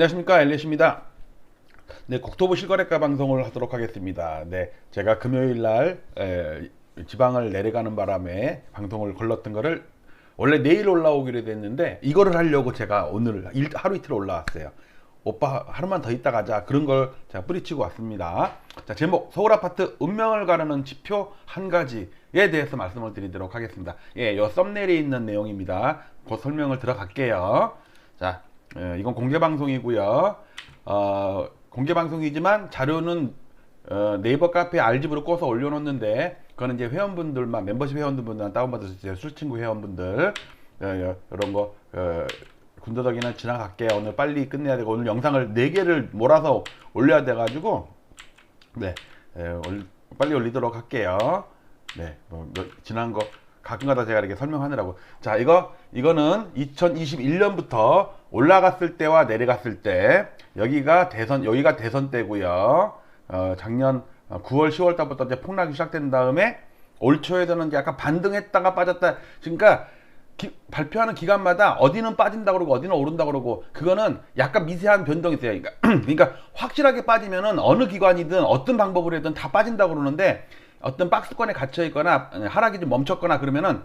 안녕하십니까, 엘리엇입니다. 네, 국토부 실거래가 방송을 하도록 하겠습니다. 네, 제가 금요일 날 지방을 내려가는 바람에 방송을 걸렀던 거를 원래 내일 올라오기로 됐는데 이거를 하려고 제가 오늘 하루 이틀 올라왔어요. 오빠 하루만 더 있다 가자, 그런 걸 제가 뿌리치고 왔습니다. 자, 제목 서울 아파트 운명을 가르는 지표 한 가지에 대해서 말씀을 드리도록 하겠습니다. 예, 요 썸네일에 있는 내용입니다. 그 설명을 들어갈게요. 자, 이건 공개 방송이고요. 공개 방송이지만 자료는 네이버 카페 알집으로 꺼서 올려놓는데, 그거는 이제 회원분들만, 멤버십 회원분들만 다운받으세요. 술친구 회원분들. 이런 거 군더더기는 지나갈게요. 오늘 빨리 끝내야 되고, 오늘 영상을 4개를 몰아서 올려야 돼가지고 네, 빨리 올리도록 할게요. 네, 지난 거 가끔가다 제가 이렇게 설명하느라고. 자, 이거는 2021년부터 올라갔을 때와 내려갔을 때, 여기가 대선 때고요. 작년 9월 10월 달부터 이제 폭락이 시작된 다음에 올 초에서는 이제 약간 반등했다가 빠졌다. 그러니까 발표하는 기간마다 어디는 빠진다 그러고 어디는 오른다 그러고, 그거는 약간 미세한 변동이 있어요. 그러니까 확실하게 빠지면은 어느 기관이든 어떤 방법으로 해든 다 빠진다 그러는데, 어떤 박스권에 갇혀 있거나 하락이 좀 멈췄거나 그러면은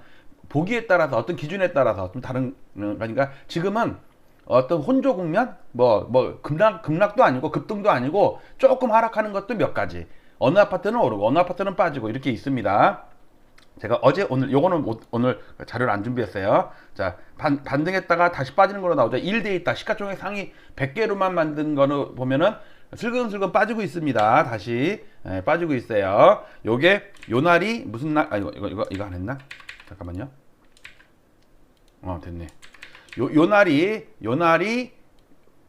보기에 따라서, 어떤 기준에 따라서 좀 다른. 그러니까 지금은 어떤 혼조 국면, 급락도 아니고 급등도 아니고 조금 하락하는 것도 몇 가지, 어느 아파트는 오르고 어느 아파트는 빠지고 이렇게 있습니다. 제가 오늘 요거는 오늘 자료를 안 준비했어요. 자, 반등했다가 다시 빠지는 걸로 나오죠. 1대2다 시가총액 상위 100개로만 만든 거는 보면은 슬금슬금 빠지고 있습니다. 다시 빠지고 있어요. 요게 요날이 무슨 날, 이거 안 했나? 잠깐만요. 됐네. 요날이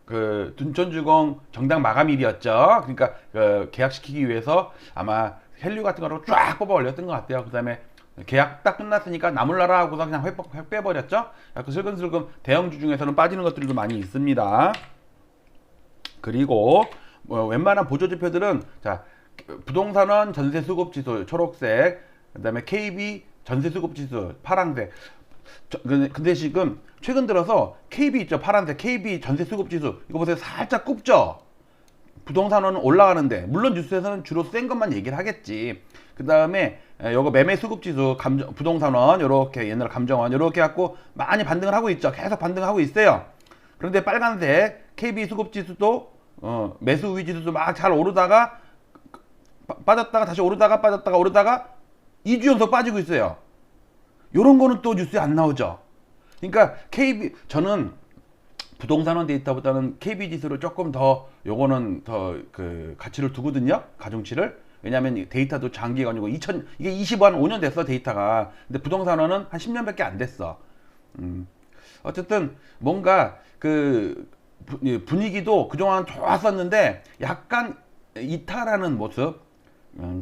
그 둔촌주공 정당 마감일이었죠. 그러니까 계약시키기 위해서 아마 헬류 같은 거로 쫙 뽑아 올렸던 것 같아요. 그 다음에 계약 딱 끝났으니까 나물라라 하고서 그냥 획 빼버렸죠. 약간 슬금슬금 대형주 중에서는 빠지는 것들도 많이 있습니다. 그리고 웬만한 보조지표들은, 자, 부동산원 전세수급지수 초록색, 그 다음에 KB 전세수급지수 파란색. 근데 지금 최근 들어서 KB 있죠, 파란색 KB 전세수급지수, 이거 보세요. 살짝 굽죠. 부동산원은 올라가는데, 물론 뉴스에서는 주로 센 것만 얘기를 하겠지. 그 다음에 요거 매매수급지수, 부동산원 요렇게, 옛날 감정원 요렇게 갖고 많이 반등을 하고 있죠. 계속 반등하고 있어요. 그런데 빨간색 KB 수급지수도 매수 우위지수도 막 잘 오르다가 빠졌다가 다시 오르다가 빠졌다가 오르다가 2주 연속 빠지고 있어요. 요런 거는 또 뉴스에 안 나오죠. 그러니까 저는 부동산원 데이터보다는 KB 지수를 조금 더, 요거는 더 그 가치를 두거든요. 가중치를. 왜냐면 데이터도 장기간이고 이게 25년 됐어, 데이터가. 근데 부동산원은 한 10년밖에 안 됐어. 어쨌든 뭔가 그 분위기도 그동안 좋았었는데 약간 이탈하는 모습.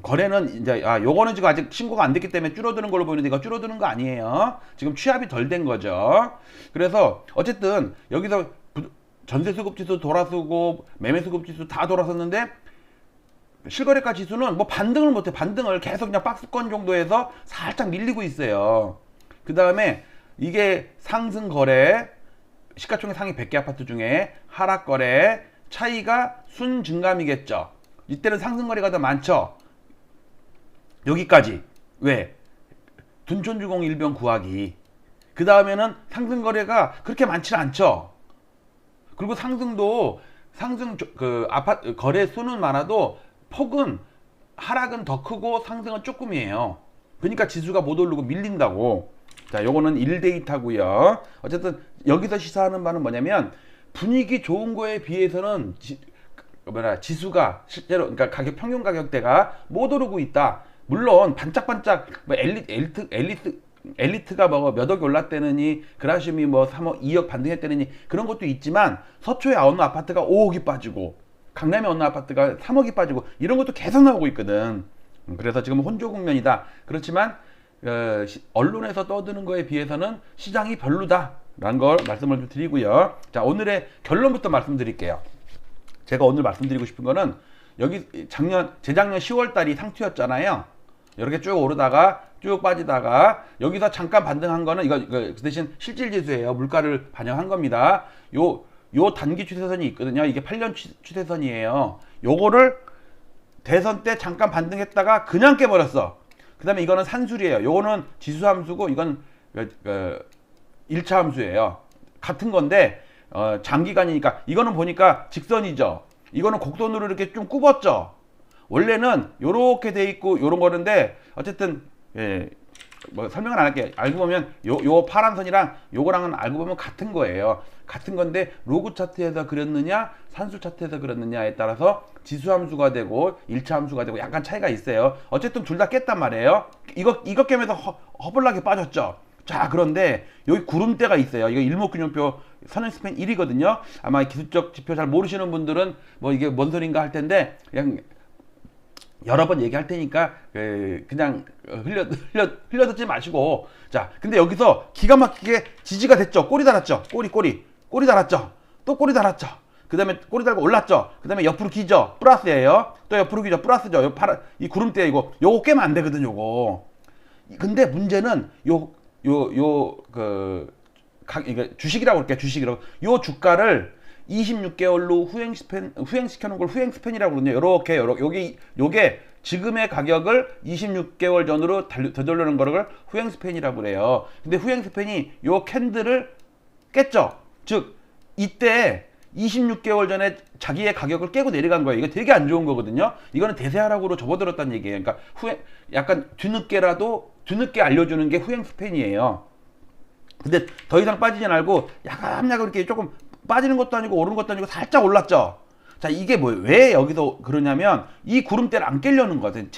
거래는 이제, 요거는 지금 아직 신고가 안 됐기 때문에 줄어드는 걸로 보이는데, 이거 줄어드는 거 아니에요. 지금 취합이 덜 된 거죠. 그래서 어쨌든 여기서 전세수급지수 돌아서고 매매수급지수 다 돌아섰는데, 실거래가 지수는 뭐 반등을 못해. 반등을 계속 그냥 박스권 정도에서 살짝 밀리고 있어요. 그 다음에 이게 상승 거래, 시가총액 상위 100개 아파트 중에 하락 거래 차이가 순 증감이겠죠. 이때는 상승 거래가 더 많죠. 여기까지. 왜? 둔촌주공 일병 구하기. 그 다음에는 상승 거래가 그렇게 많지 않죠. 그리고 상승 아파트 거래 수는 많아도 폭은, 하락은 더 크고 상승은 조금이에요. 그러니까 지수가 못 오르고 밀린다고. 자, 요거는 1데이터고요. 어쨌든 여기서 시사하는 바는 뭐냐면, 분위기 좋은 거에 비해서는 지수가 실제로, 그러니까 평균 가격대가 못 오르고 있다. 물론 반짝반짝 엘리트가 몇 억이 올랐다느니, 그라시움이 3억 2억 반등했다느니 그런 것도 있지만, 서초에 어느 아파트가 5억이 빠지고 강남에 어느 아파트가 3억이 빠지고 이런 것도 계속 나오고 있거든. 그래서 지금 혼조 국면이다. 그렇지만 언론에서 떠드는 거에 비해서는 시장이 별로다라는 걸 말씀을 좀 드리고요. 자, 오늘의 결론부터 말씀드릴게요. 제가 오늘 말씀드리고 싶은 거는, 여기 재작년 10월 달이 상투였잖아요. 이렇게 쭉 오르다가 쭉 빠지다가 여기서 잠깐 반등한 거는, 이거 그 대신 실질지수예요. 물가를 반영한 겁니다. 요 단기 추세선이 있거든요. 이게 8년 추세선이에요. 요거를 대선 때 잠깐 반등했다가 그냥 깨버렸어. 그 다음에 이거는 산술이에요. 요거는 지수함수고 이건 1차 함수예요. 같은 건데 장기간이니까 이거는 보니까 직선이죠. 이거는 곡선으로 이렇게 좀 굽었죠. 원래는 요렇게 돼 있고 요런 거는데 어쨌든 뭐 설명은 안 할게요. 알고 보면 요 파란 선이랑 요거랑은 알고 보면 같은 거예요. 같은 건데 로그 차트에서 그렸느냐 산술 차트에서 그렸느냐에 따라서 지수함수가 되고 1차 함수가 되고 약간 차이가 있어요. 어쨌든 둘 다 깼단 말이에요. 이거 깨면서 허벌나게 빠졌죠. 자, 그런데 여기 구름대가 있어요. 이거 일목균형표 선행스팬 1이거든요. 아마 기술적 지표 잘 모르시는 분들은 뭐 이게 뭔 소린가 할 텐데 그냥 여러 번 얘기할 테니까 그냥 흘려 듣지 마시고. 자, 근데 여기서 기가 막히게 지지가 됐죠. 꼬리 달았죠. 꼬리 달았죠. 또 꼬리 달았죠. 그 다음에 꼬리 달고 올랐죠. 그 다음에 옆으로 기죠. 플러스예요. 또 옆으로 기죠. 플러스죠. 이 구름대 요거 깨면 안 되거든. 요거. 근데 문제는 주식이라고 할게요. 주식이라고. 요 주가를 26개월로 후행시켜 놓은 걸 후행스팬이라고 그러거든요. 요게 지금의 가격을 26개월 전으로 되돌려 놓은 거를 후행스팬이라고 그래요. 근데 후행스팬이 요 캔들을 깼죠. 즉 이때 26개월 전에 자기의 가격을 깨고 내려간 거예요. 이거 되게 안 좋은 거거든요. 이거는 대세하락으로 접어들었다는 얘기예요. 그러니까 약간 뒤늦게 알려주는 게 후행스팬이에요. 근데 더 이상 빠지진 않고 야금야금 이렇게 조금 빠지는 것도 아니고 오르는 것도 아니고 살짝 올랐죠. 자, 이게 왜 여기서 그러냐면 이 구름대를 안 깨려는 거거든.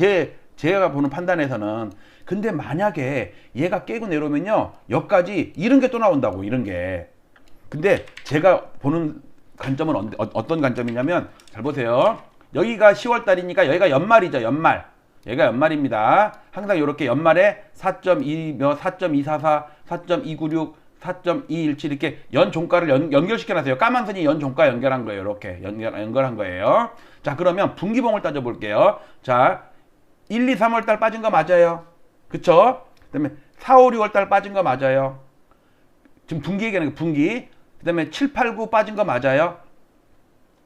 제가 보는 판단에서는. 근데 만약에 얘가 깨고 내려오면요, 여기까지 이런 게 또 나온다고. 이런 게. 근데 제가 보는 관점은 어떤 관점이냐면, 잘 보세요. 여기가 10월 달이니까 여기가 연말이죠. 여기가 연말입니다. 항상 이렇게 연말에 4.2몇, 4.244, 4.296, 4.217 이렇게 연 종가를 연결시켜 놨어요. 까만 선이 연 종가 연결한 거예요. 이렇게 연결한 거예요. 자, 그러면 분기봉을 따져 볼게요. 자, 1, 2, 3월 달 빠진 거 맞아요. 그쵸? 그다음에 4, 5, 6월 달 빠진 거 맞아요. 지금 분기 얘기하는 거 분기. 그다음에 7, 8, 9 빠진 거 맞아요.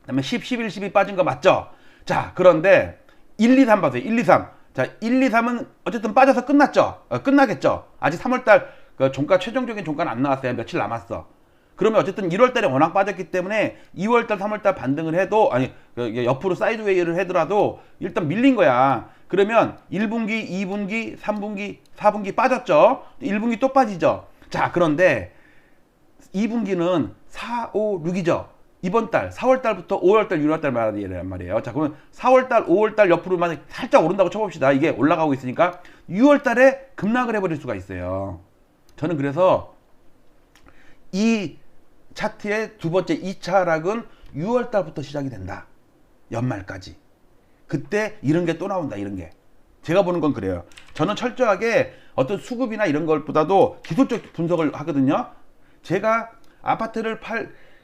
그다음에 10, 11, 12 빠진 거 맞죠? 자, 그런데 1, 2, 3 봐세요. 1, 2, 3. 자, 1, 2, 3은 어쨌든 빠져서 끝났죠. 끝나겠죠. 아직 3월 달 종가 최종적인 종가는 안 나왔어요. 며칠 남았어. 그러면 어쨌든 1월 달에 워낙 빠졌기 때문에 2월 달, 3월 달 반등을 해도 옆으로 사이드웨이를 하더라도 일단 밀린 거야. 그러면 1분기, 2분기, 3분기, 4분기 빠졌죠. 1분기 또 빠지죠. 자, 그런데 2분기는 4, 5, 6이죠. 이번 달 4월 달부터 5월 달, 6월 달 말이에요. 자, 그러면 4월 달, 5월 달 옆으로만 살짝 오른다고 쳐봅시다. 이게 올라가고 있으니까 6월 달에 급락을 해버릴 수가 있어요. 저는 그래서 이 차트의 두 번째 2차 하락은 6월 달부터 시작이 된다. 연말까지. 그때 이런 게 또 나온다. 이런 게. 제가 보는 건 그래요. 저는 철저하게 어떤 수급이나 이런 것보다도 기술적 분석을 하거든요. 제가 아파트를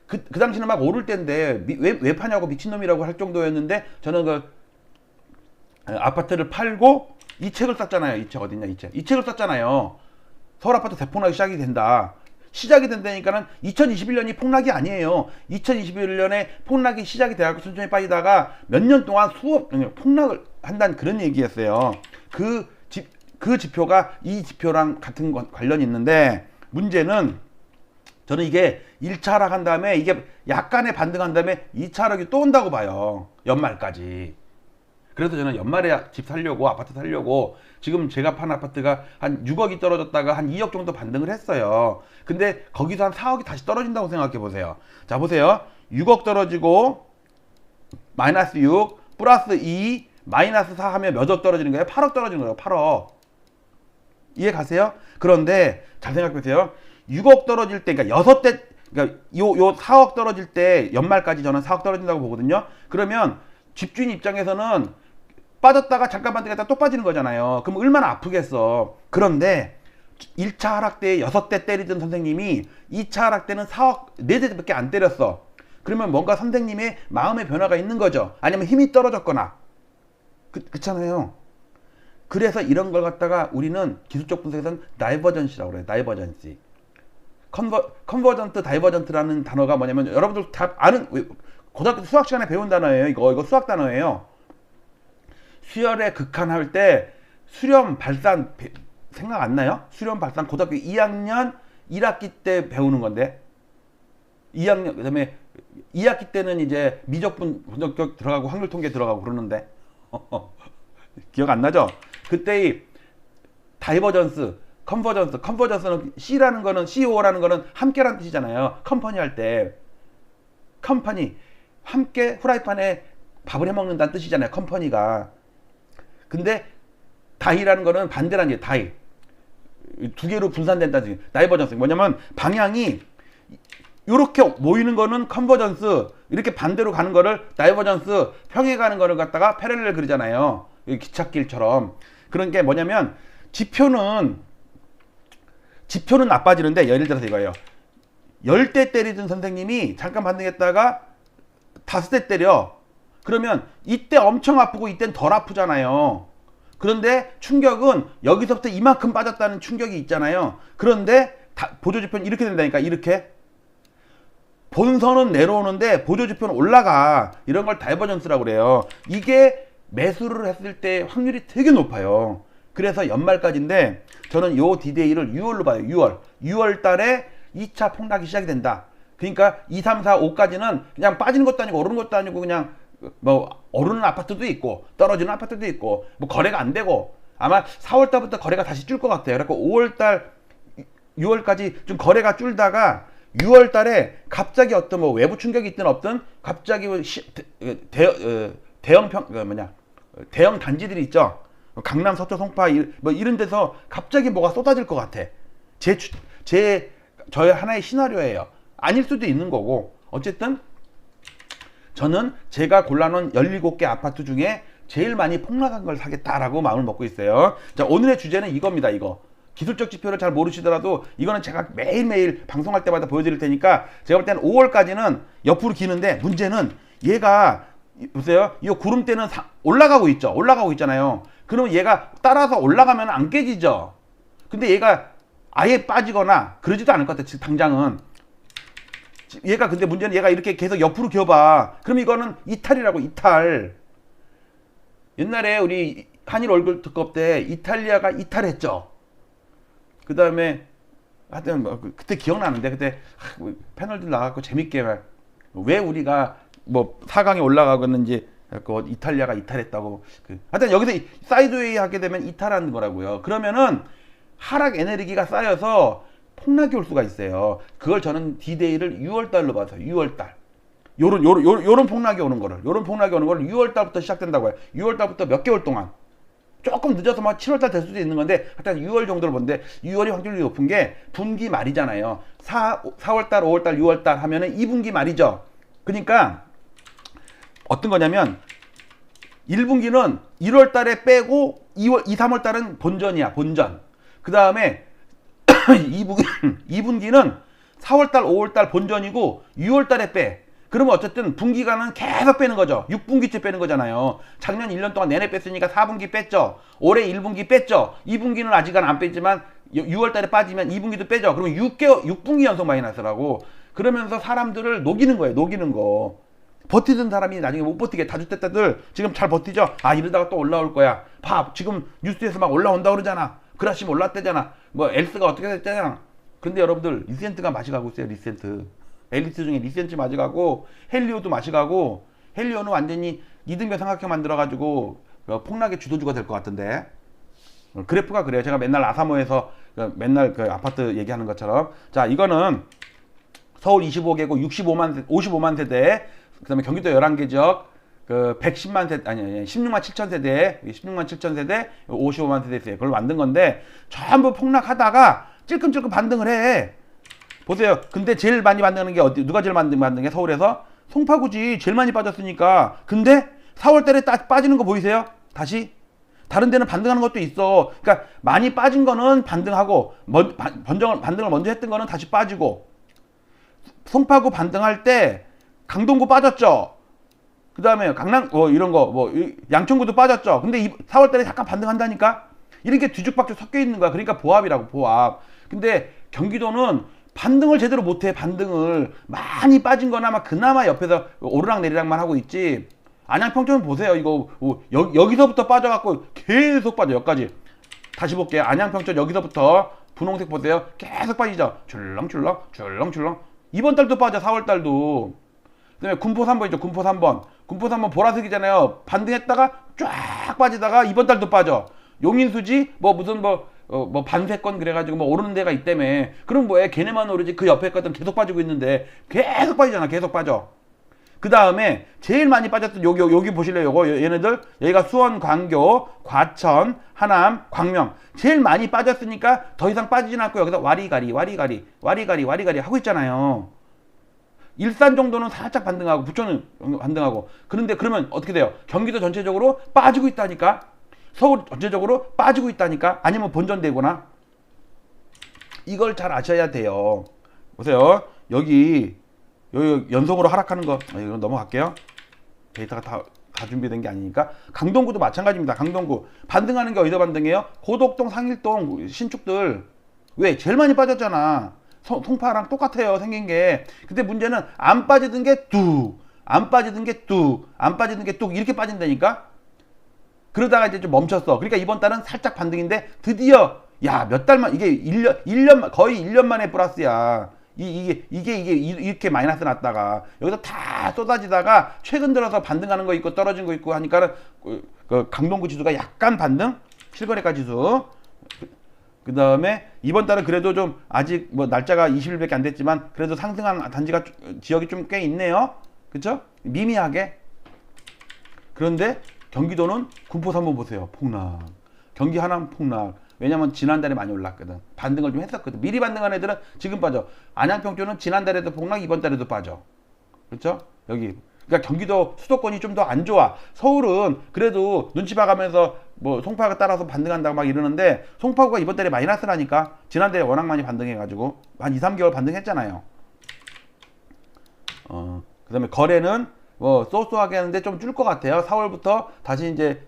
그 당시는 막 오를 때인데 왜 파냐고 미친놈이라고 할 정도였는데 저는 아파트를 팔고 이 책을 썼잖아요. 이 책 어딨냐 이 책. 이 책을 썼잖아요. 서울 아파트 대폭락이 시작이 된다. 시작이 된다니까는 2021년이 폭락이 아니에요. 2021년에 폭락이 시작이 돼갖고 천천히 빠지다가 몇 년 동안 폭락을 한다는 그런 얘기였어요. 그 지표가 이 지표랑 같은 관련이 있는데 문제는 저는 이게 1차 하락한 다음에 이게 약간의 반등한 다음에 2차 하락이 또 온다고 봐요. 연말까지. 그래서 저는 연말에 집 살려고 아파트 살려고 지금 제가 판 아파트가 한 6억이 떨어졌다가 한 2억 정도 반등을 했어요. 근데 거기서 한 4억이 다시 떨어진다고 생각해 보세요. 자, 보세요. 6억 떨어지고 마이너스 6 플러스 2 마이너스 4 하면 몇 억 떨어지는 거예요? 8억 떨어지는 거예요. 8억. 이해 가세요? 그런데 잘 생각해 보세요. 6억 떨어질 때, 그러니까 6대, 그러니까 요 4억 떨어질 때 연말까지 저는 4억 떨어진다고 보거든요. 그러면 집주인 입장에서는 빠졌다가 잠깐 반등했다가 또 빠지는 거잖아요. 그럼 얼마나 아프겠어. 그런데 1차 하락 때 6대 때리던 선생님이 2차 하락 때는 4억 4대밖에 안 때렸어. 그러면 뭔가 선생님의 마음의 변화가 있는 거죠. 아니면 힘이 떨어졌거나. 그렇잖아요. 그래서 이런 걸 갖다가 우리는 기술적 분석에서는 다이버전시라고 그래요. 다이버전시. 컨버전트, 다이버전트라는 단어가 뭐냐면 여러분들 다 아는 고등학교 수학 시간에 배운 단어예요. 이거 수학 단어예요. 수열의 극한할 때 수렴 발산 생각 안 나요? 수렴 발산 고등학교 2학년 1학기 때 배우는 건데 2학년 그다음에 2학기 때는 이제 미적분 분석격 들어가고 확률 통계 들어가고 그러는데 기억 안 나죠? 그때의 다이버전스, 컨버전스는 C라는 거는 CO라는 거는 함께라는 뜻이잖아요. 컴퍼니 할 때 컴퍼니 함께 후라이팬에 밥을 해 먹는다는 뜻이잖아요. 컴퍼니가. 근데 다이라는 거는 반대라는 게 다이. 두 개로 분산된다는 뜻이에요. 다이버전스. 뭐냐면 방향이 이렇게 모이는 거는 컨버전스, 이렇게 반대로 가는 거를 다이버전스, 평행 가는 거를 갖다가 패럴렐 그리잖아요. 기찻길처럼. 그런 게 뭐냐면 지표는 나빠지는데 예를 들어서 이거예요. 10대 때리던 선생님이 잠깐 반등했다가 5대 때려. 그러면 이때 엄청 아프고 이땐 덜 아프잖아요. 그런데 충격은 여기서부터 이만큼 빠졌다는 충격이 있잖아요. 그런데 보조지표는 이렇게 된다니까. 이렇게 본선은 내려오는데 보조지표는 올라가. 이런 걸 다이버전스라고 그래요. 이게 매수를 했을 때 확률이 되게 높아요. 그래서 연말까지인데 저는 요 디데이를 6월로 봐요. 6월 달에 2차 폭락이 시작이 된다. 그러니까 2, 3, 4, 5까지는 그냥 빠지는 것도 아니고 오르는 것도 아니고 그냥 뭐 오르는 아파트도 있고 떨어지는 아파트도 있고 뭐 거래가 안 되고 아마 4월 달부터 거래가 다시 줄 것 같아요. 그래서 5월 달 6월까지 좀 거래가 줄다가 6월 달에 갑자기 어떤 뭐 외부 충격이 있든 없든 갑자기 대형 단지들이 있죠. 강남, 서초, 송파 뭐 이런 데서 갑자기 뭐가 쏟아질 것 같아. 저의 하나의 시나리오예요. 아닐 수도 있는 거고. 어쨌든 저는 제가 골라놓은 17개 아파트 중에 제일 많이 폭락한 걸 사겠다라고 마음을 먹고 있어요. 자, 오늘의 주제는 이겁니다. 이거. 기술적 지표를 잘 모르시더라도 이거는 제가 매일매일 방송할 때마다 보여드릴 테니까 제가 볼 때는 5월까지는 옆으로 기는데 문제는 얘가 보세요. 이 구름대는 올라가고 있죠. 올라가고 있잖아요. 그러면 얘가 따라서 올라가면 안 깨지죠. 근데 얘가 아예 빠지거나 그러지도 않을 것 같아. 지금 당장은. 얘가 근데 문제는 얘가 이렇게 계속 옆으로 기어봐. 그럼 이거는 이탈이라고. 이탈. 옛날에 우리 한일 월드 컵 때 이탈리아가 이탈했죠. 그 다음에 하여튼 뭐 그때 기억나는데 그때 패널들 나가고 재밌게 왜 우리가 뭐 4강에 올라가겠는지 이탈리아가 이탈했다고. 하여튼 여기서 사이드웨이 하게 되면 이탈하는 거라고요. 그러면은 하락 에너지가 쌓여서 폭락이 올 수가 있어요. 그걸 저는 D-Day를 6월달로 봐서 6월달. 요런 폭락이 오는 거를 6월달부터 시작된다고 해요. 6월달부터 몇 개월 동안. 조금 늦어서 막 7월달 될 수도 있는 건데 하여튼 6월 정도를 보는데 6월이 확률이 높은 게 분기 말이잖아요. 4월달, 5월달, 6월달 하면은 2분기 말이죠. 그러니까 어떤 거냐면 1분기는 1월달에 빼고 2, 3월달은 본전이야. 본전. 그 다음에 2분기는 4월달, 5월달 본전이고 6월달에 빼. 그러면 어쨌든 분기간은 계속 빼는 거죠. 6분기째 빼는 거잖아요. 작년 1년 동안 내내 뺐으니까 4분기 뺐죠. 올해 1분기 뺐죠. 2분기는 아직은 안 뺐지만 6월달에 빠지면 2분기도 빼죠. 그러면 6분기 연속 마이너스라고. 그러면서 사람들을 녹이는 거예요. 녹이는 거. 버티던 사람이 나중에 못 버티게. 다주택자들 지금 잘 버티죠. 아, 이러다가 또 올라올 거야. 봐, 지금 뉴스에서 막 올라온다 그러잖아. 그라심 올랐대잖아. 뭐 엘스가 어떻게 됐대잖아. 근데 여러분들 리센트가 마시가고 있어요. 리센트. 엘리트 중에 리센트 마시가고 헬리오도 마시가고. 헬리오는 완전히 이등병 삼각형 만들어가지고 폭락의 주도주가 될 것 같은데. 그래프가 그래요. 제가 맨날 아사모에서 맨날 그 아파트 얘기하는 것처럼. 자, 이거는 서울 25개국 55만 세대, 그 다음에 경기도 11개 지역, 110만 세대, 16만 7천 세대, 16만 7천 세대, 55만 세대 있어요. 그걸 만든 건데, 전부 폭락하다가 찔끔찔끔 반등을 해. 보세요. 근데 제일 많이 반등하는 게 누가 제일 반등한 게 서울에서? 송파구지. 제일 많이 빠졌으니까. 근데 4월 달에 빠지는 거 보이세요? 다시? 다른 데는 반등하는 것도 있어. 그러니까 많이 빠진 거는 반등하고, 반등을 먼저 했던 거는 다시 빠지고. 송파구 반등할 때 강동구 빠졌죠. 그 다음에 강남 이런 거 양천구도 빠졌죠. 근데 4월달에 잠깐 반등한다니까. 이렇게 뒤죽박죽 섞여 있는 거야. 그러니까 보합이라고. 보합. 근데 경기도는 반등을 제대로 못해. 반등을 많이 빠진 거나 막 그나마 옆에서 오르락 내리락만 하고 있지. 안양평점 보세요. 이거 여기서부터 빠져갖고 계속 빠져. 여기까지 다시 볼게요. 안양평점 여기서부터 분홍색 보세요. 계속 빠지죠. 줄렁줄렁 줄렁줄렁. 이번 달도 빠져. 4월 달도. 그다음에 군포 3번 있죠. 군포 3번. 군포 3번 보라색이잖아요. 반등했다가 쫙 빠지다가 이번 달도 빠져. 용인수지 뭐 무슨 뭐 반세권 그래가지고 뭐 오르는 데가 있다며. 그럼 뭐해? 걔네만 오르지 그 옆에 것들은 계속 빠지고 있는데 계속 빠지잖아. 계속 빠져. 그 다음에 제일 많이 빠졌던 여기 보실래요? 요거 얘네들 여기가 수원, 광교, 과천, 하남, 광명 제일 많이 빠졌으니까 더 이상 빠지진 않고 여기서 와리가리 하고 있잖아요. 일산 정도는 살짝 반등하고 부천은 반등하고. 그런데 그러면 어떻게 돼요? 경기도 전체적으로 빠지고 있다니까. 서울 전체적으로 빠지고 있다니까. 아니면 본전되거나. 이걸 잘 아셔야 돼요. 보세요. 여기 연속으로 하락하는 거. 이거 넘어갈게요. 데이터가 다 준비된 게 아니니까. 강동구도 마찬가지입니다. 강동구 반등하는 게 어디서 반등해요? 고덕동, 상일동, 신축들. 왜? 제일 많이 빠졌잖아. 송파랑 똑같아요. 생긴 게. 근데 문제는 안 빠지던 게 뚝, 안 빠지던 게 뚝, 안 빠지던 게 뚝 이렇게 빠진다니까. 그러다가 이제 좀 멈췄어. 그러니까 이번 달은 살짝 반등인데 드디어 몇 달만 이게 1년 거의 1년 만에 플러스야. 이게 이렇게 마이너스 났다가 여기서 다 쏟아지다가 최근 들어서 반등하는 거 있고 떨어진 거 있고 하니까는 그 강동구 지수가 약간 반등, 실거래가 지수. 그 다음에 이번 달은 그래도 좀 아직 뭐 날짜가 20일밖에 안 됐지만 그래도 상승한 단지가 지역이 좀 꽤 있네요. 그쵸? 미미하게. 그런데 경기도는 군포 3번 보세요. 폭락. 경기 하남 폭락. 왜냐면 지난달에 많이 올랐거든. 반등을 좀 했었거든. 미리 반등한 애들은 지금 빠져. 안양평균은 지난달에도 폭락, 이번 달에도 빠져. 그렇죠? 여기. 그러니까 경기도 수도권이 좀 더 안 좋아. 서울은 그래도 눈치 봐가면서 뭐 송파가 따라서 반등한다고 막 이러는데 송파구가 이번 달에 마이너스라니까. 지난달에 워낙 많이 반등해가지고 한 2, 3개월 반등했잖아요. 그 다음에 거래는 뭐 쏘쏘하게 하는데 좀 줄 것 같아요. 4월부터 다시 이제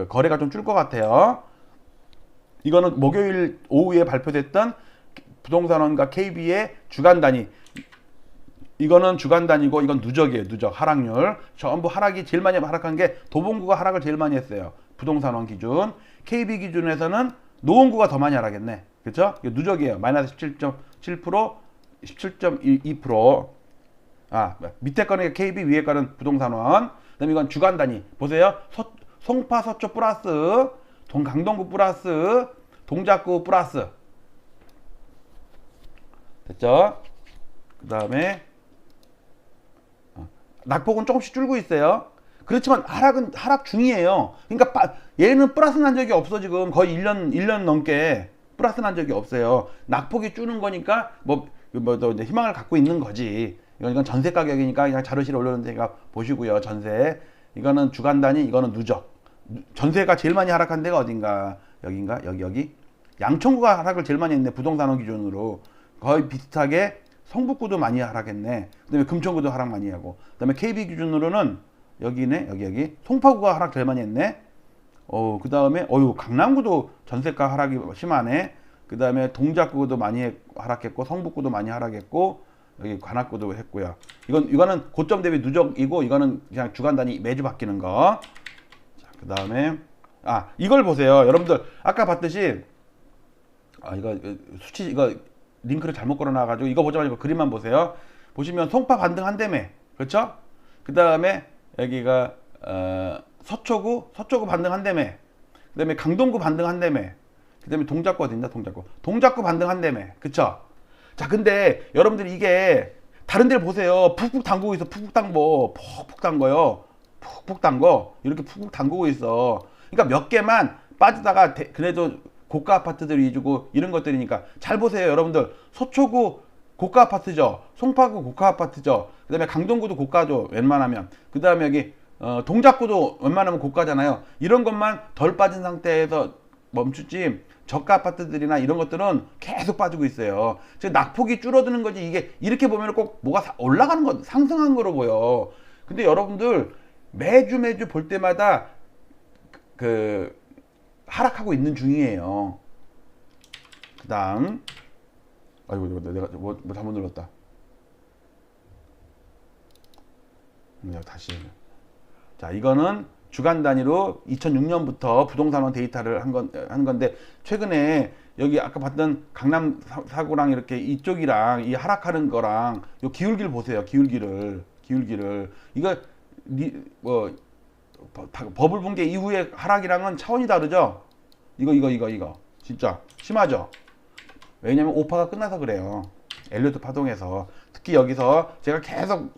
거래가 좀 줄 것 같아요. 이거는 목요일 오후에 발표됐던 부동산원과 KB의 주간 단위. 이거는 주간 단위고 이건 누적이에요. 누적 하락률. 전부 하락이 제일 많이 하락한 게 도봉구가 하락을 제일 많이 했어요. 부동산원 기준. KB 기준에서는 노원구가 더 많이 하락했네. 그렇죠? 이거 누적이에요. 마이너스 17.7%, 17.2%. 밑에 거는 KB, 위에 거는 부동산원. 그다음에 이건 주간 단위. 보세요. 송파 서초 플러스, 강동구 플러스, 동작구 플러스. 됐죠? 그 다음에 낙폭은 조금씩 줄고 있어요. 그렇지만 하락은 하락 중이에요. 그러니까 얘는 플러스 난 적이 없어. 지금 거의 1년 넘게 플러스 난 적이 없어요. 낙폭이 줄는 거니까 이제 희망을 갖고 있는 거지. 이건 전세 가격이니까 그냥 자료실에 올려놓은 보시고요. 전세. 이거는 주간 단위, 이거는 누적. 전세가 제일 많이 하락한 데가 어딘가? 여긴가? 여기. 양천구가 하락을 제일 많이 했네. 부동산원 기준으로. 거의 비슷하게 성북구도 많이 하락했네. 그 다음에 금천구도 하락 많이 하고. 그 다음에 KB 기준으로는 여기네. 여기. 송파구가 하락 제일 많이 했네. 그 다음에 강남구도 전세가 하락이 심하네. 그 다음에 동작구도 많이 하락했고, 성북구도 많이 하락했고, 여기 관악구도 했고요. 이거는 고점 대비 누적이고, 이거는 그냥 주간 단위 매주 바뀌는 거. 자, 그 다음에 이걸 보세요. 여러분들 아까 봤듯이 이거 수치 이거 링크를 잘못 걸어놔가지고 이거 보지 말고 그림만 보세요. 보시면 송파 반등한다며. 그렇죠? 그 다음에 여기가 서초구 반등한다며. 그 다음에 강동구 반등한다며. 그 다음에 동작구 어딨냐? 동작구 반등한다며. 그쵸? 자, 근데 여러분들 이게 다른 데를 보세요. 푹푹 담그고 있어. 푹푹 담궈요. 푹푹 담궈. 이렇게 푹푹 담그고 있어. 그러니까 몇 개만 빠지다가 그래도 고가 아파트들 위주고 이런 것들이니까 잘 보세요. 여러분들 서초구 고가 아파트죠. 송파구 고가 아파트죠. 그 다음에 강동구도 고가죠. 웬만하면. 그 다음에 여기 동작구도 웬만하면 고가잖아요. 이런 것만 덜 빠진 상태에서 멈추지 저가 아파트들이나 이런 것들은 계속 빠지고 있어요. 즉 낙폭이 줄어드는 거지. 이게 이렇게 보면 꼭 뭐가 올라가는 거 상승한 거로 보여. 근데 여러분들 매주 볼 때마다 하락하고 있는 중이에요. 그다음 아이고 내가 뭐 잘못 눌렀다. 내가 다시. 자, 이거는 주간 단위로 2006년부터 부동산원 데이터를 한 건데, 최근에 여기 아까 봤던 강남 사고랑 이렇게 이쪽이랑 이 하락하는 거랑 요 기울기를 보세요. 기울기를 이거 뭐 버블 붕괴 이후의 하락이랑은 차원이 다르죠. 이거 진짜 심하죠. 왜냐면 오파가 끝나서 그래요. 엘리어트 파동에서. 특히 여기서 제가 계속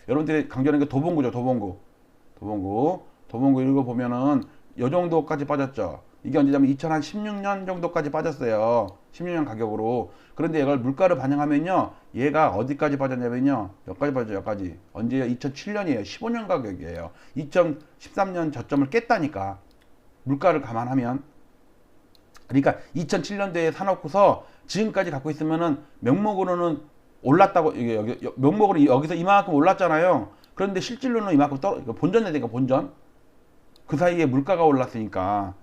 여러분들이 강조하는 게 도봉구죠. 도봉구 이거 보면은 요 정도까지 빠졌죠. 이게 언제냐면 2016년 정도까지 빠졌어요. 16년 가격으로. 그런데 이걸 물가를 반영하면요, 얘가 어디까지 빠졌냐면요, 여기까지 빠졌죠. 여기까지. 언제요? 2007년이에요. 15년 가격이에요. 2013년 저점을 깼다니까, 물가를 감안하면. 그러니까 2007년도에 사놓고서 지금까지 갖고 있으면은 명목으로는 올랐다고, 명목으로 여기서 이만큼 올랐잖아요. 그런데 실질로는 이만큼 본전에 되니까 본전. 그 사이에 물가가 올랐으니까.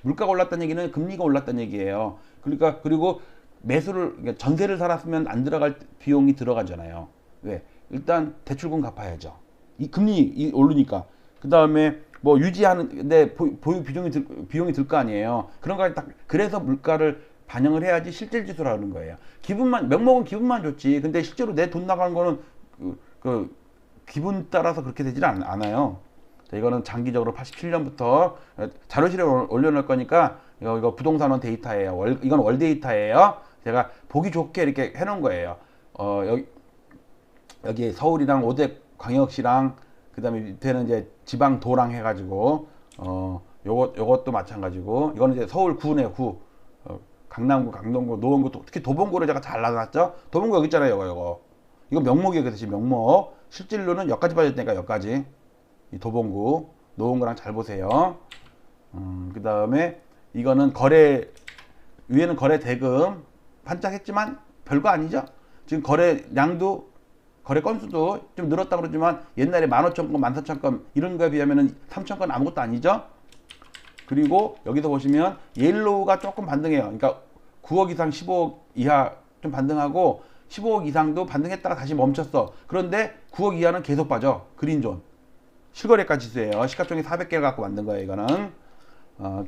물가가 올랐다는 얘기는 금리가 올랐다는 얘기예요. 그러니까, 그리고 매수를, 전세를 살았으면 안 들어갈 비용이 들어가잖아요. 왜? 일단 대출금 갚아야죠. 이 금리 오르니까. 그 다음에 뭐 유지하는데 보유 비용이 들 거 아니에요. 그런 거 딱, 그래서 물가를 반영을 해야지 실질 지수라는 거예요. 명목은 기분만 좋지. 근데 실제로 내 돈 나가는 거는 기분 따라서 그렇게 되질 않아요. 자, 이거는 장기적으로 87년부터 자료실에 올려놓을 거니까 이거 부동산원 데이터예요. 이건 월 데이터예요. 제가 보기 좋게 이렇게 해놓은 거예요. 여기 서울이랑 5대 광역시랑 그다음에 밑에는 이제 지방도랑 해가지고 요것도 마찬가지고, 이거는 이제 서울 구네요. 구. 강남구, 강동구, 노원구, 특히 도봉구를 제가 잘 나눠놨죠. 도봉구 여기 있잖아요. 이거 명목이에요. 그래서 지금 명목. 실질로는 여기까지 빠졌으니까 여기까지. 이 도봉구, 노원구랑 잘 보세요. 그 다음에 이거는 위에는 거래 대금 반짝했지만 별거 아니죠. 지금 거래량도, 거래 건수도 좀 늘었다 그러지만 옛날에 15,000건, 14,000건 이런 거에 비하면은 3,000건 아무것도 아니죠. 그리고 여기서 보시면 옐로우가 조금 반등해요. 그러니까 9억 이상 15억 이하 좀 반등하고, 15억 이상도 반등했다가 다시 멈췄어. 그런데 9억 이하는 계속 빠져. 그린존. 실거래가 지수예요. 시가총액 400개를 갖고 만든 거예요, 이거는.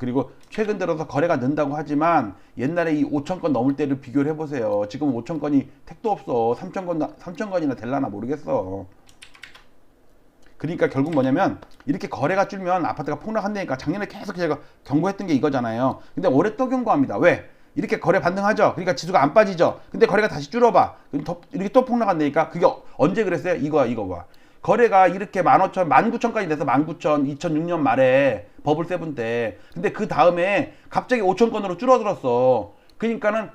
그리고 최근 들어서 거래가 는다고 하지만 옛날에 이 5,000건 넘을 때를 비교를 해보세요. 지금 5,000건이 택도 없어. 3,000건이나 될라나 모르겠어. 그러니까 결국 뭐냐면, 이렇게 거래가 줄면 아파트가 폭락한다니까 작년에 계속 제가 경고했던 게 이거잖아요. 근데 올해 또 경고합니다. 왜? 이렇게 거래 반등하죠. 그러니까 지수가 안 빠지죠. 근데 거래가 다시 줄어봐. 이렇게 또 폭락한다니까. 그게 언제 그랬어요? 이거 봐. 거래가 이렇게 15,000, 19,000까지 돼서 19,000, 2006년 말에 버블 세븐 때. 근데 그 다음에 갑자기 5,000건으로 줄어들었어. 그러니까는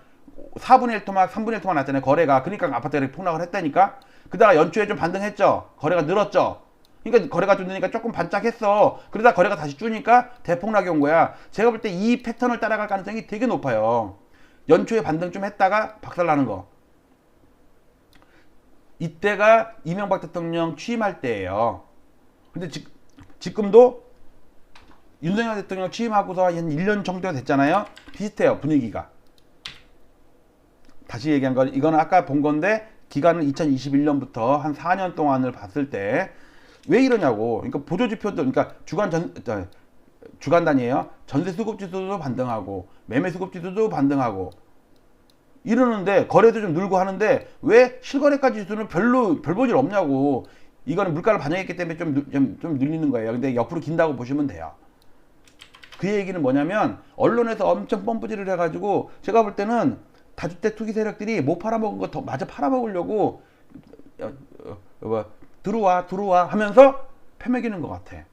4분의 1 토막, 3분의 1 토막 났잖아요. 거래가. 그러니까 아파트가 이렇게 폭락을 했다니까. 그다가 연초에 좀 반등했죠. 거래가 늘었죠. 그러니까 거래가 좀 느니까 조금 반짝했어. 그러다 거래가 다시 줄니까 대폭락이 온 거야. 제가 볼 때 이 패턴을 따라갈 가능성이 되게 높아요. 연초에 반등 좀 했다가 박살나는 거. 이때가 이명박 대통령 취임할 때예요. 근데 지금도 윤석열 대통령 취임하고서 한 1년 정도가 됐잖아요. 비슷해요, 분위기가. 다시 얘기한 건, 이거는 아까 본 건데 기간은 2021년부터 한 4년 동안을 봤을 때 왜 이러냐고. 그러니까 보조지표도, 그러니까 주간 단위예요. 전세 수급 지수도 반등하고 매매 수급 지수도 반등하고 이러는데, 거래도 좀 늘고 하는데 왜 실거래가 지수는 별 볼일 없냐고. 이거는 물가를 반영했기 때문에 좀 늘리는 거예요. 근데 옆으로 긴다고 보시면 돼요. 그 얘기는 뭐냐면, 언론에서 엄청 펌프질을 해가지고 제가 볼 때는 다주택 투기 세력들이 못 팔아먹은 거 더 마저 팔아먹으려고 들어와 하면서 패매기는 것 같아.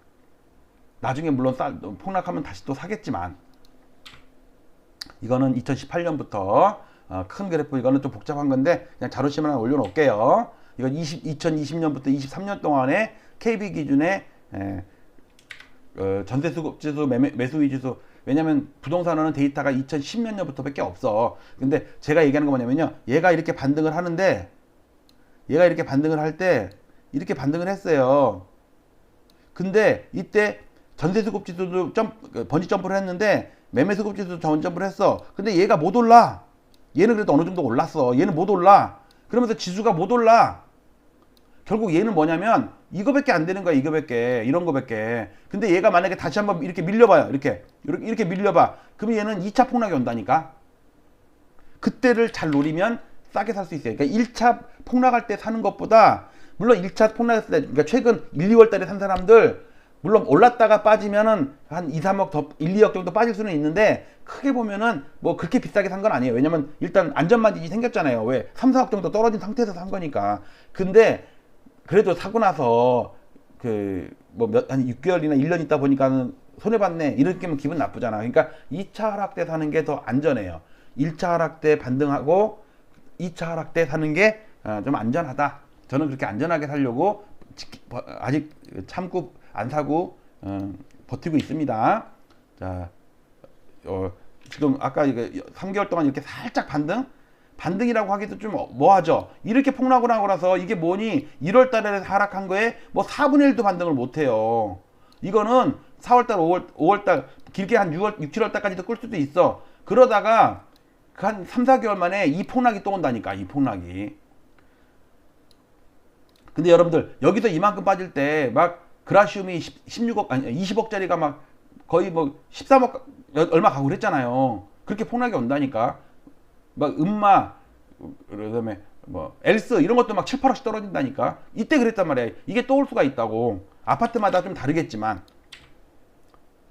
나중에 물론 폭락하면 다시 또 사겠지만. 이거는 2018년부터 큰 그래프, 이거는 좀 복잡한 건데 그냥 자료실만 하나 올려놓을게요. 이건 2020년부터 23년 동안의 KB 기준의 전세 수급 지수, 매수위 지수. 왜냐면 부동산은 데이터가 2010몇 년부터 밖에 없어. 근데 제가 얘기하는 거 뭐냐면요, 얘가 이렇게 반등을 하는데, 얘가 이렇게 반등을 할 때 이렇게 반등을 했어요. 근데 이때 전세 수급 지수도 번지 점프를 했는데 매매 수급 지수도 전 점프를 했어. 근데 얘가 못 올라. 얘는 그래도 어느 정도 올랐어. 얘는 못 올라. 그러면서 지수가 못 올라. 결국 얘는 뭐냐면 이거밖에 안 되는 거야. 이거밖에. 이런 거밖에. 근데 얘가 만약에 다시 한번 이렇게 밀려봐요. 이렇게 밀려봐. 그럼 얘는 2차 폭락이 온다니까. 그때를 잘 노리면 싸게 살 수 있어요. 그러니까 1차 폭락할 때 사는 것보다, 물론 1차 폭락했을 때, 그러니까 최근 1, 2월 달에 산 사람들 물론 올랐다가 빠지면은 한 2, 3억 더, 1, 2억 정도 빠질 수는 있는데, 크게 보면은 뭐 그렇게 비싸게 산 건 아니에요. 왜냐면 일단 안전마진이 생겼잖아요. 왜? 3, 4억 정도 떨어진 상태에서 산 거니까. 근데 그래도 사고 나서 그 뭐 한 6개월이나 1년 있다 보니까는 손해봤네, 이렇게 하면 기분 나쁘잖아. 그러니까 2차 하락 때 사는 게 더 안전해요. 1차 하락 때 반등하고 2차 하락 때 사는 게 좀 안전하다. 저는 그렇게 안전하게 살려고 아직 참고 안 사고 버티고 있습니다. 자, 지금 아까 이거 3개월 동안 이렇게 살짝 반등이라고 하기도 좀 뭐하죠. 이렇게 폭락을 하고 나서 이게 뭐니, 1월 달에 하락한 거에 뭐 4분의 1도 반등을 못해요. 이거는 4월 달, 5월 달, 길게 한 6월, 6, 7월 달까지도 끌 수도 있어. 그러다가 한 3, 4개월 만에 이 폭락이 또 온다니까. 이 폭락이. 근데 여러분들 여기서 이만큼 빠질 때 막 그라시움이 16억 아니 20억짜리가 막 거의 뭐 13억 얼마 가고 그랬잖아요. 그렇게 폭락이 온다니까. 막 음마, 그다음에 뭐 엘스 이런 것도 막 7, 8억씩 떨어진다니까. 이때 그랬단 말이에요. 이게 또 올 수가 있다고. 아파트마다 좀 다르겠지만.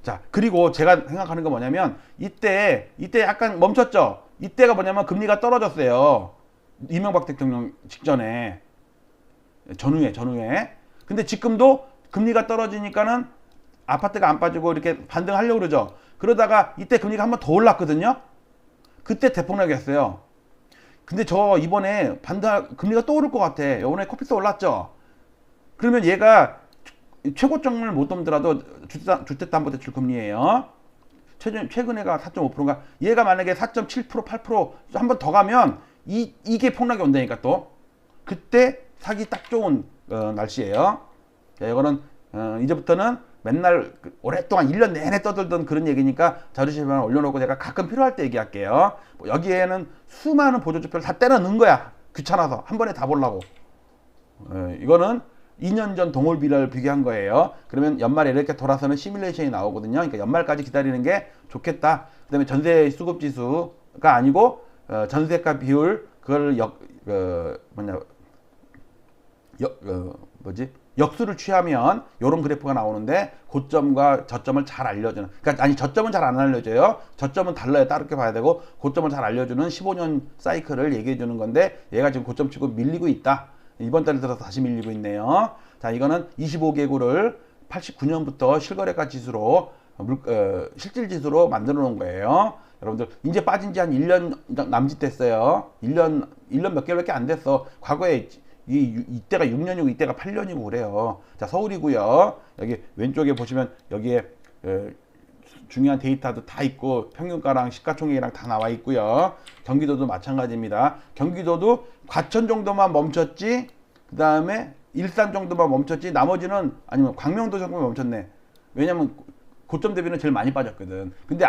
자, 그리고 제가 생각하는 건 뭐냐면 이때 약간 멈췄죠. 이때가 뭐냐면 금리가 떨어졌어요. 이명박 대통령 직전에, 전후에. 근데 지금도 금리가 떨어지니까는 아파트가 안 빠지고 이렇게 반등하려고 그러죠. 그러다가 이때 금리가 한번 더 올랐거든요. 그때 대폭락이었어요. 근데 저 이번에 금리가 또 오를 것 같아. 이번에 코픽스 올랐죠. 그러면 얘가 최고점을 못 넘더라도 주택담보대출 금리예요. 최근에가 4.5%인가? 얘가 만약에 4.7%, 8% 한 번 더 가면 이게 폭락이 온다니까 또. 그때 사기 딱 좋은 날씨예요. 자, 이거는 이제부터는 맨날 오랫동안 1년 내내 떠들던 그런 얘기니까 자료실에 올려놓고 제가 가끔 필요할 때 얘기할게요. 뭐 여기에는 수많은 보조지표를 다 때려 넣은 거야. 귀찮아서 한 번에 다 보려고. 이거는 2년 전 동올비를 비교한 거예요. 그러면 연말에 이렇게 돌아서는 시뮬레이션이 나오거든요. 그러니까 연말까지 기다리는 게 좋겠다. 그 다음에 전세 수급 지수가 아니고 전세가 비율, 그걸 역수를 취하면 이런 그래프가 나오는데, 고점과 저점을 잘 알려주는, 그러니까 아니 저점은 잘 안 알려줘요. 저점은 달라요. 따르게 봐야 되고, 고점을 잘 알려주는 15년 사이클을 얘기해 주는 건데, 얘가 지금 고점 치고 밀리고 있다. 이번 달에 들어서 다시 밀리고 있네요. 자, 이거는 25개구를 89년부터 실거래가 지수로 실질 지수로 만들어 놓은 거예요. 여러분들 이제 빠진 지 한 1년 남짓 됐어요. 1년 몇 개월밖에 안 됐어. 과거에 이때가 6년이고 이때가 8년이고 그래요. 자, 서울이고요. 여기 왼쪽에 보시면 여기에 중요한 데이터도 다 있고 평균가랑 시가총액이랑 다 나와 있고요. 경기도도 마찬가지입니다. 경기도도 과천 정도만 멈췄지, 그 다음에 일산 정도만 멈췄지, 나머지는, 아니면 광명도 정도 멈췄네. 왜냐면 고점 대비는 제일 많이 빠졌거든. 근데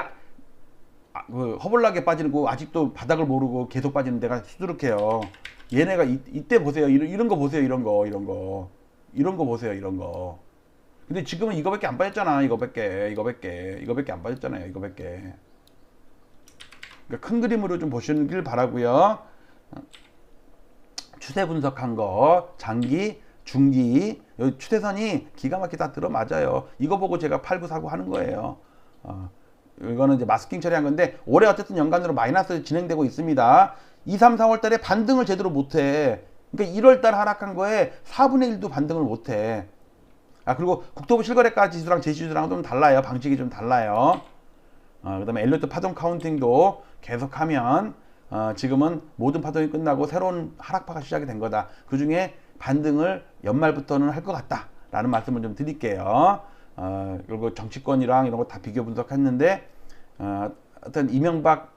허벌나게 빠지고 아직도 바닥을 모르고 계속 빠지는 데가 수두룩해요. 얘네가 이때 보세요. 이런 거 보세요. 이런 거 보세요. 이런 거. 근데 지금은 이거밖에 안 빠졌잖아. 이거밖에 안 빠졌잖아요. 이거밖에. 그러니까 큰 그림으로 좀 보시길 바라고요. 추세 분석한 거, 장기, 중기, 여기 추세선이 기가 막히게 다 들어맞아요. 이거 보고 제가 팔고 사고 하는 거예요. 이거는 이제 마스킹 처리한 건데, 올해 어쨌든 연간으로 마이너스 진행되고 있습니다. 2, 3, 4월 달에 반등을 제대로 못해. 그러니까 1월 달 하락한 거에 4분의 1도 반등을 못해. 그리고 국토부 실거래가 지수랑 제시지수랑 좀 달라요. 방식이 좀 달라요. 그 다음에 엘리어트 파동 카운팅도 계속하면 지금은 모든 파동이 끝나고 새로운 하락파가 시작이 된 거다. 그 중에 반등을 연말부터는 할 것 같다 라는 말씀을 좀 드릴게요. 그리고 정치권이랑 이런 거 다 비교 분석했는데, 어떤 이명박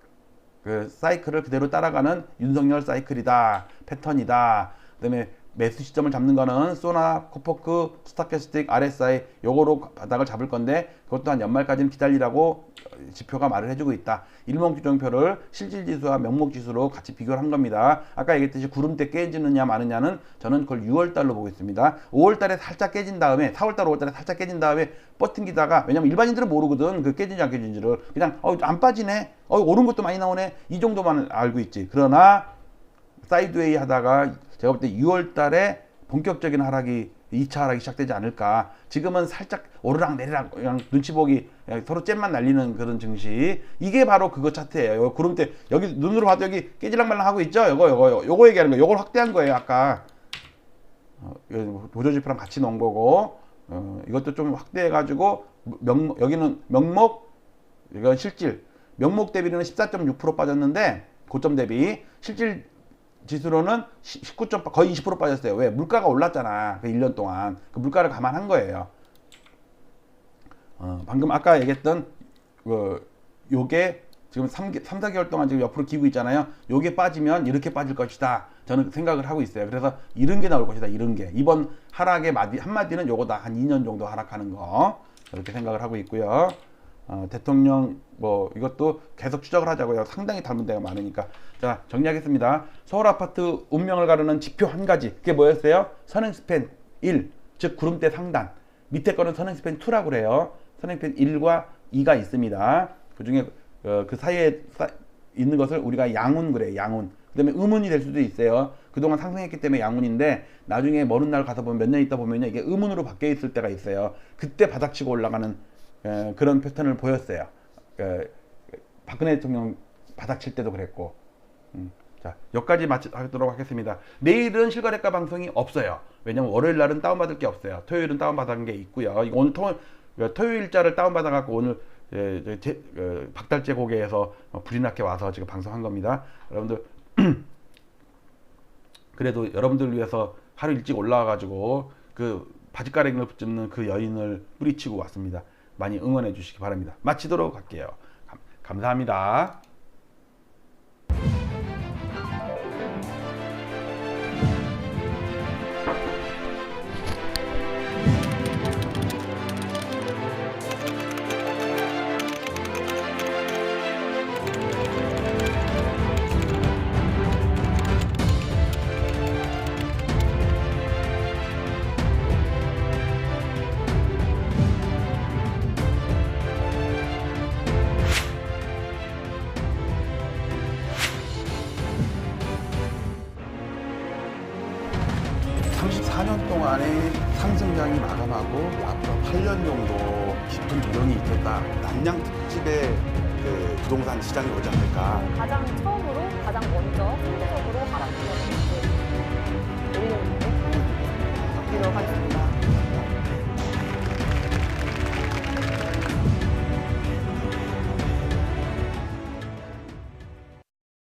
그 사이클을 그대로 따라가는 윤석열 사이클이다, 패턴이다. 그다음에 매수 시점을 잡는 거는 소나, 코포크, 스타캐스틱, RSI 요거로 바닥을 잡을 건데 그것도 한 연말까지는 기다리라고 지표가 말을 해주고 있다. 일목주정표를 실질지수와 명목지수로 같이 비교를 한 겁니다. 아까 얘기했듯이 구름대 깨지느냐 마느냐는 저는 그걸 6월달로 보고 있습니다. 5월달에 살짝 깨진 다음에 4월달, 5월달에 살짝 깨진 다음에 버팅기다가 왜냐면 일반인들은 모르거든 그 깨진지 안 깨진지를 그냥 안 빠지네 오른 것도 많이 나오네 이 정도만 알고 있지. 그러나 사이드웨이 하다가 제가 볼 때 6월 달에 본격적인 하락이 2차 하락이 시작되지 않을까. 지금은 살짝 오르락 내리락 그냥 눈치 보기 서로 잼만 날리는 그런 증시. 이게 바로 그거 차트예요. 요 구름대 여기 눈으로 봐도 여기 깨질락말락 하고 있죠. 요거 얘기하는 거예요. 요걸 확대한 거예요. 아까 보조지표랑 같이 넣은 거고 이것도 좀 확대해 가지고 여기는 명목 이건 실질 명목 대비는 14.6% 빠졌는데 고점 대비 실질 지수로는 19. 거의 20% 빠졌어요. 왜? 물가가 올랐잖아. 그 1년 동안. 그 물가를 감안한 거예요. 방금 아까 얘기했던 요게 지금 4개월 동안 지금 옆으로 기고 있잖아요. 요게 빠지면 이렇게 빠질 것이다. 저는 생각을 하고 있어요. 그래서 이런 게 나올 것이다. 이런 게. 이번 하락의 한마디는 요거다. 한 2년 정도 하락하는 거. 이렇게 생각을 하고 있고요. 대통령 이것도 계속 추적을 하자고요. 상당히 닮은 데가 많으니까. 자, 정리하겠습니다. 서울 아파트 운명을 가르는 지표 한 가지. 그게 뭐였어요? 선행스팬 1, 즉 구름대 상단. 밑에 거는 선행스팬 2라고 그래요. 선행스팬 1과 2가 있습니다. 그 중에 그 사이에 있는 것을 우리가 양운 그래요. 양운. 그 다음에 음운이 될 수도 있어요. 그동안 상승했기 때문에 양운인데 나중에 먼 날 가서 보면 몇 년 있다 보면 이게 음운으로 바뀌어 있을 때가 있어요. 그때 바닥치고 올라가는 그런 패턴을 보였어요. 박근혜 대통령 바닥칠 때도 그랬고. 자, 여기까지 마치도록 하겠습니다. 내일은 실거래가 방송이 없어요. 왜냐면 월요일 날은 다운받을 게 없어요. 토요일은 다운받은 게 있고요. 오늘 토요일자를 다운받아갖고 오늘 박달재 고개에서 불이 나게 와서 지금 방송한 겁니다. 여러분들 그래도 여러분들 위해서 하루 일찍 올라와가지고 그 바지가랑이를 붙잡는 그 여인을 뿌리치고 왔습니다. 많이 응원해 주시기 바랍니다. 마치도록 할게요. 감사합니다. 동안의 상승장이 마감하고 앞으로 8년 정도 깊은 조정이 있겠다. 남양 특집의 그 부동산 시장이 오지 않을까.